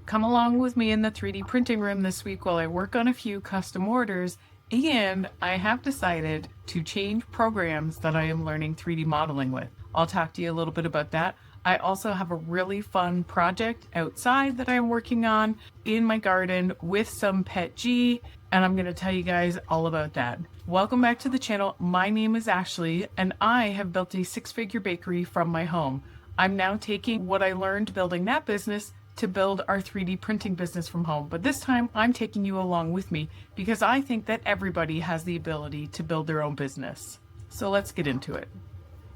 Come along with me in the 3D printing room this week while I work on a few custom orders, and I have decided to change programs that I am learning 3D modeling with. I'll talk to you a little bit about that. I also have a really fun project outside that I'm working on in my garden with some PETG, and I'm going to tell you guys all about that. Welcome back to the channel. My name is Ashley, and I have built a six-figure bakery from my home. I'm now taking what I learned building that business to build our 3D printing business from home. But this time I'm taking you along with me because I think that everybody has the ability to build their own business. So let's get into it.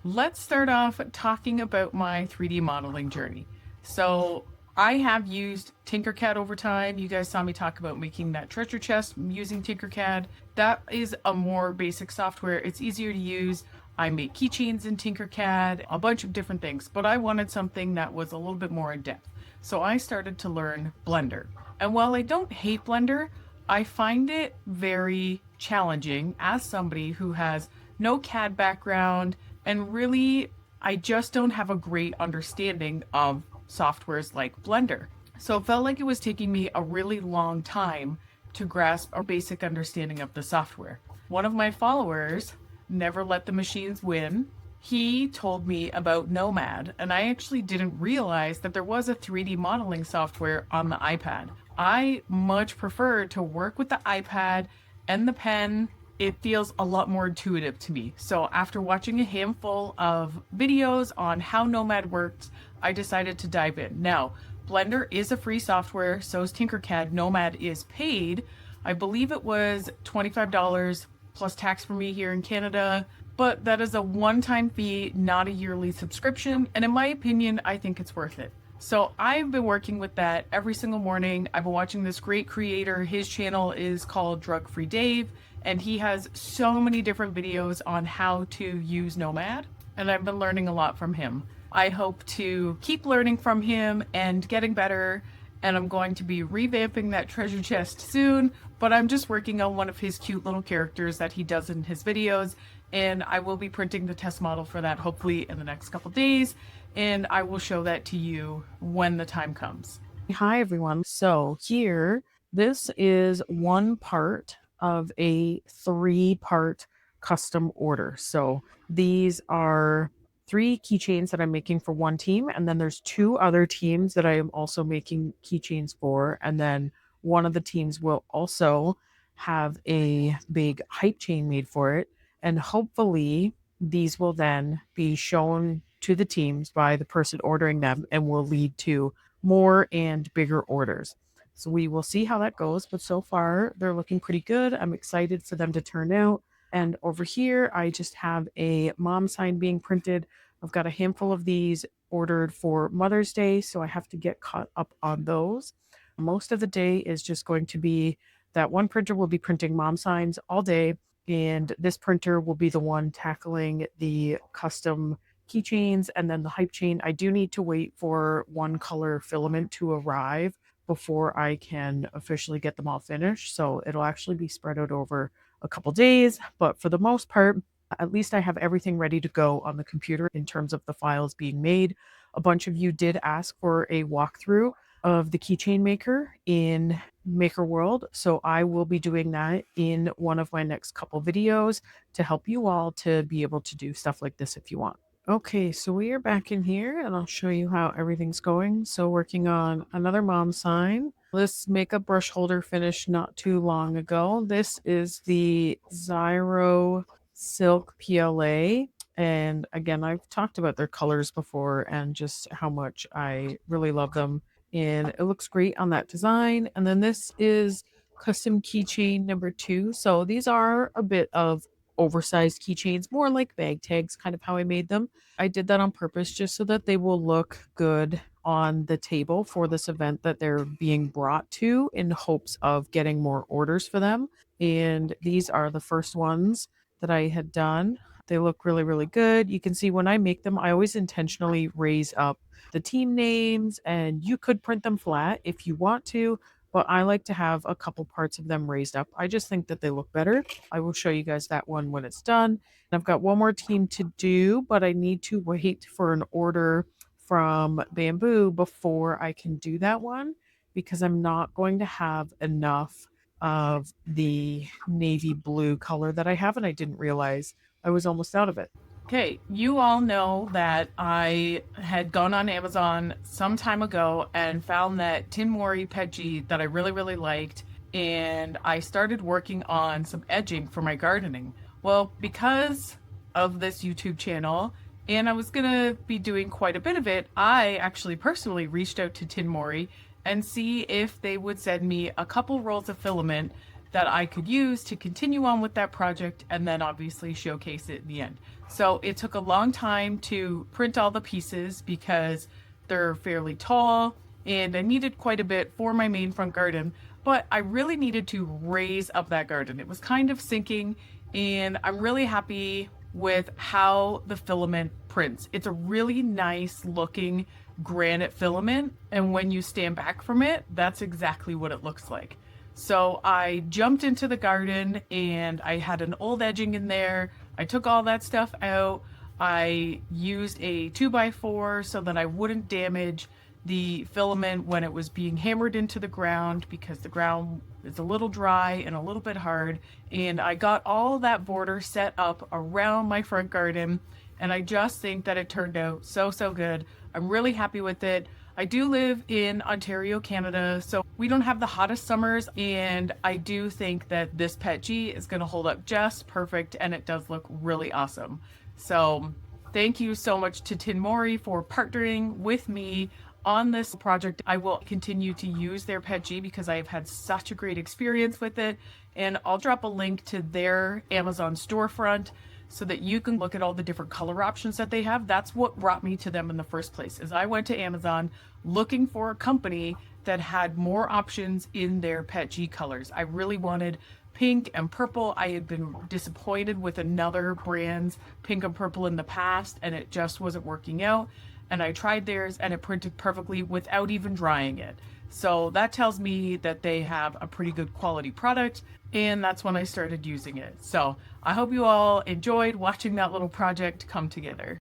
Let's start off talking about my 3D modeling journey. So I have used Tinkercad over time. You guys saw me talk about making that treasure chest using Tinkercad. That is a more basic software. It's easier to use. I make keychains in Tinkercad, a bunch of different things, but I wanted something that was a little bit more in depth. So I started to learn Blender. And while I don't hate Blender, I find it very challenging as somebody who has no CAD background, and really, I just don't have a great understanding of softwares like Blender. So it felt like it was taking me a really long time to grasp a basic understanding of the software. One of my followers, Never Let the Machines Win, he told me about Nomad, and I actually didn't realize that there was a 3D modeling software on the iPad. I much prefer to work with the iPad and the pen. It feels a lot more intuitive to me. So after watching a handful of videos on how Nomad works, I decided to dive in. Now, Blender is a free software, so is Tinkercad. Nomad is paid. I believe it was $25 plus tax for me here in Canada, but that is a one-time fee, not a yearly subscription. And in my opinion, I think it's worth it. So I've been working with that every single morning. I've been watching this great creator. His channel is called Drug Free Dave, and he has so many different videos on how to use Nomad, and I've been learning a lot from him. I hope to keep learning from him and getting better, and I'm going to be revamping that treasure chest soon, but I'm just working on one of his cute little characters that he does in his videos, and I will be printing the test model for that hopefully in the next couple days, and I will show that to you when the time comes. Hi everyone. So here, this is one part of a 3-part custom order. So these are 3 keychains that I'm making for one team, and then there's 2 other teams that I am also making keychains for, and then one of the teams will also have a big hype chain made for it, and hopefully these will then be shown to the teams by the person ordering them and will lead to more and bigger orders. So we will see how that goes, but so far they're looking pretty good. I'm excited for them to turn out. And over here, I just have a mom sign being printed. I've got a handful of these ordered for Mother's Day, so I have to get caught up on those. Most of the day is just going to be that one printer will be printing mom signs all day, and this printer will be the one tackling the custom keychains and then the hype chain. I do need to wait for one color filament to arrive before I can officially get them all finished, so it'll actually be spread out over a couple days, but for the most part, at least I have everything ready to go on the computer in terms of the files being made. A bunch of you did ask for a walkthrough of the keychain maker in Maker World, so I will be doing that in one of my next couple videos to help you all to be able to do stuff like this if you want. Okay, so we are back in here and I'll show you how everything's going. So working on another mom sign. This makeup brush holder finished not too long ago. This is the Zyro Silk PLA. And again, I've talked about their colors before and just how much I really love them. And it looks great on that design. And then this is custom keychain number 2. So these are a bit of oversized keychains, more like bag tags, kind of how I made them. I did that on purpose just so that they will look good on the table for this event that they're being brought to in hopes of getting more orders for them. And these are the first ones that I had done. They look really, really good. You can see when I make them, I always intentionally raise up the team names, and you could print them flat if you want to, but I like to have a couple parts of them raised up. I just think that they look better. I will show you guys that one when it's done. And I've got one more team to do, but I need to wait for an order from Bamboo before I can do that one. because I'm not going to have enough of the navy blue color that I have, and I didn't realize I was almost out of it. Okay, you all know that I had gone on Amazon some time ago and found that Tinmorry PETG that I really, really liked, and I started working on some edging for my gardening. Well, because of this YouTube channel, and I was gonna be doing quite a bit of it, I actually personally reached out to Tinmorry and see if they would send me a couple rolls of filament that I could use to continue on with that project and then obviously showcase it in the end. So it took a long time to print all the pieces because they're fairly tall and I needed quite a bit for my main front garden, but I really needed to raise up that garden. It was kind of sinking, and I'm really happy with how the filament prints. It's a really nice looking granite filament, and when you stand back from it, that's exactly what it looks like. So I jumped into the garden and I had an old edging in there. I took all that stuff out. I used a 2x4 so that I wouldn't damage the filament when it was being hammered into the ground, because the ground is a little dry and a little bit hard. And I got all that border set up around my front garden, and I just think that it turned out so good. I'm really happy with it. I do live in Ontario, Canada, so we don't have the hottest summers, and I do think that this PETG is going to hold up just perfect, and it does look really awesome. So thank you so much to Tinmorry for partnering with me on this project. I will continue to use their PETG because I have had such a great experience with it, and I'll drop a link to their Amazon storefront so that you can look at all the different color options that they have. That's what brought me to them in the first place, is I went to Amazon looking for a company that had more options in their PETG colors. I really wanted pink and purple. I had been disappointed with another brand's pink and purple in the past, and it just wasn't working out. And I tried theirs and it printed perfectly without even drying it. So that tells me that they have a pretty good quality product, and that's when I started using it. So I hope you all enjoyed watching that little project come together.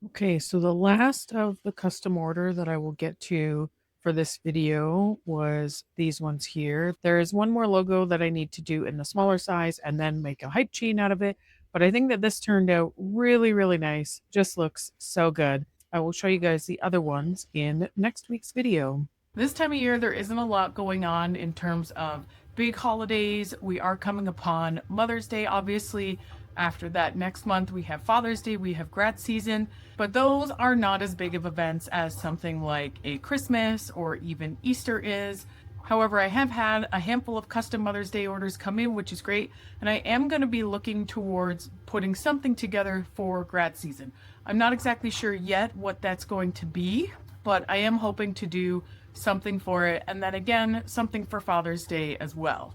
Okay, so the last of the custom order that I will get to for this video was these ones here. There is one more logo that I need to do in the smaller size and then make a hype chain out of it. But I think that this turned out really nice. Just looks so good. I will show you guys the other ones in next week's video. This time of year, there isn't a lot going on in terms of big holidays. We are coming upon Mother's Day, obviously. After that, next month, we have Father's Day, we have grad season, but those are not as big of events as something like a Christmas or even Easter is. However, I have had a handful of custom Mother's Day orders come in, which is great, and I am going to be looking towards putting something together for grad season. I'm not exactly sure yet what that's going to be, but I am hoping to do something for it, and then again, something for Father's Day as well.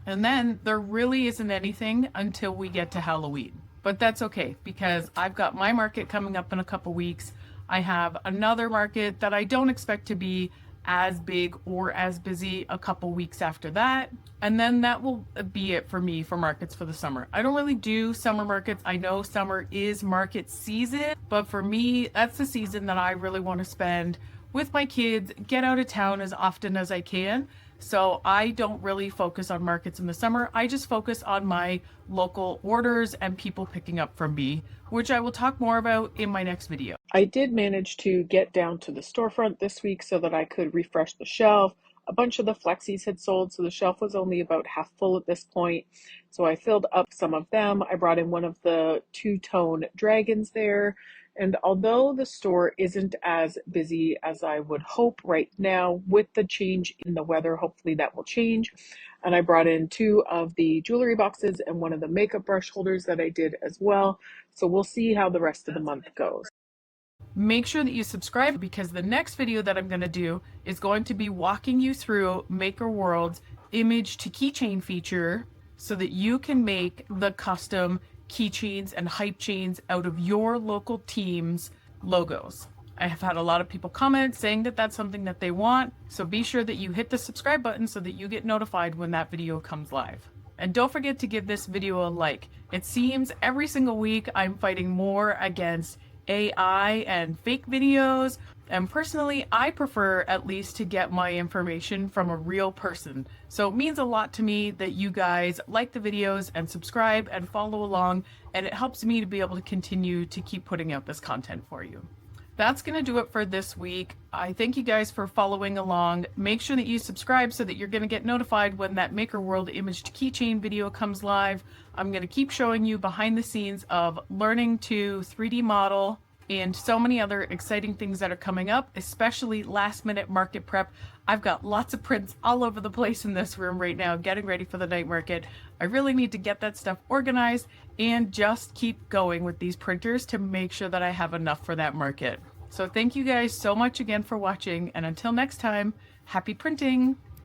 And then there really isn't anything until we get to Halloween. But that's okay, because I've got my market coming up in a couple weeks. I have another market that I don't expect to be as big or as busy a couple weeks after that. And then that will be it for me for markets for the summer. I don't really do summer markets. I know summer is market season, but for me, that's the season that I really want to spend with my kids, get out of town as often as I can. So I don't really focus on markets in the summer. I just focus on my local orders and people picking up from me, which I will talk more about in my next video. I did manage to get down to the storefront this week so that I could refresh the shelf. A bunch of the flexies had sold, so the shelf was only about half full at this point. So I filled up some of them. I brought in one of the two-tone dragons there. And although the store isn't as busy as I would hope right now, with the change in the weather, hopefully that will change. And I brought in two of the jewelry boxes and one of the makeup brush holders that I did as well. So we'll see how the rest of the month goes. Make sure that you subscribe, because the next video that I'm going to do is going to be walking you through Maker World's image to keychain feature so that you can make the custom keychains and hype chains out of your local team's logos. I have had a lot of people comment saying that that's something that they want, so be sure that you hit the subscribe button so that you get notified when that video comes live. And don't forget to give this video a like. It seems every single week I'm fighting more against AI and fake videos And personally, I prefer at least to get my information from a real person. So it means a lot to me that you guys like the videos and subscribe and follow along, and it helps me to be able to continue to keep putting out this content for you. That's going to do it for this week. I thank you guys for following along. Make sure that you subscribe so that you're going to get notified when that Maker World imaged keychain video comes live. I'm going to keep showing you behind the scenes of learning to 3D model and so many other exciting things that are coming up, especially last minute market prep. I've got lots of prints all over the place in this room right now, getting ready for the night market. I really need to get that stuff organized and just keep going with these printers to make sure that I have enough for that market. So thank you guys so much again for watching, and until next time, happy printing!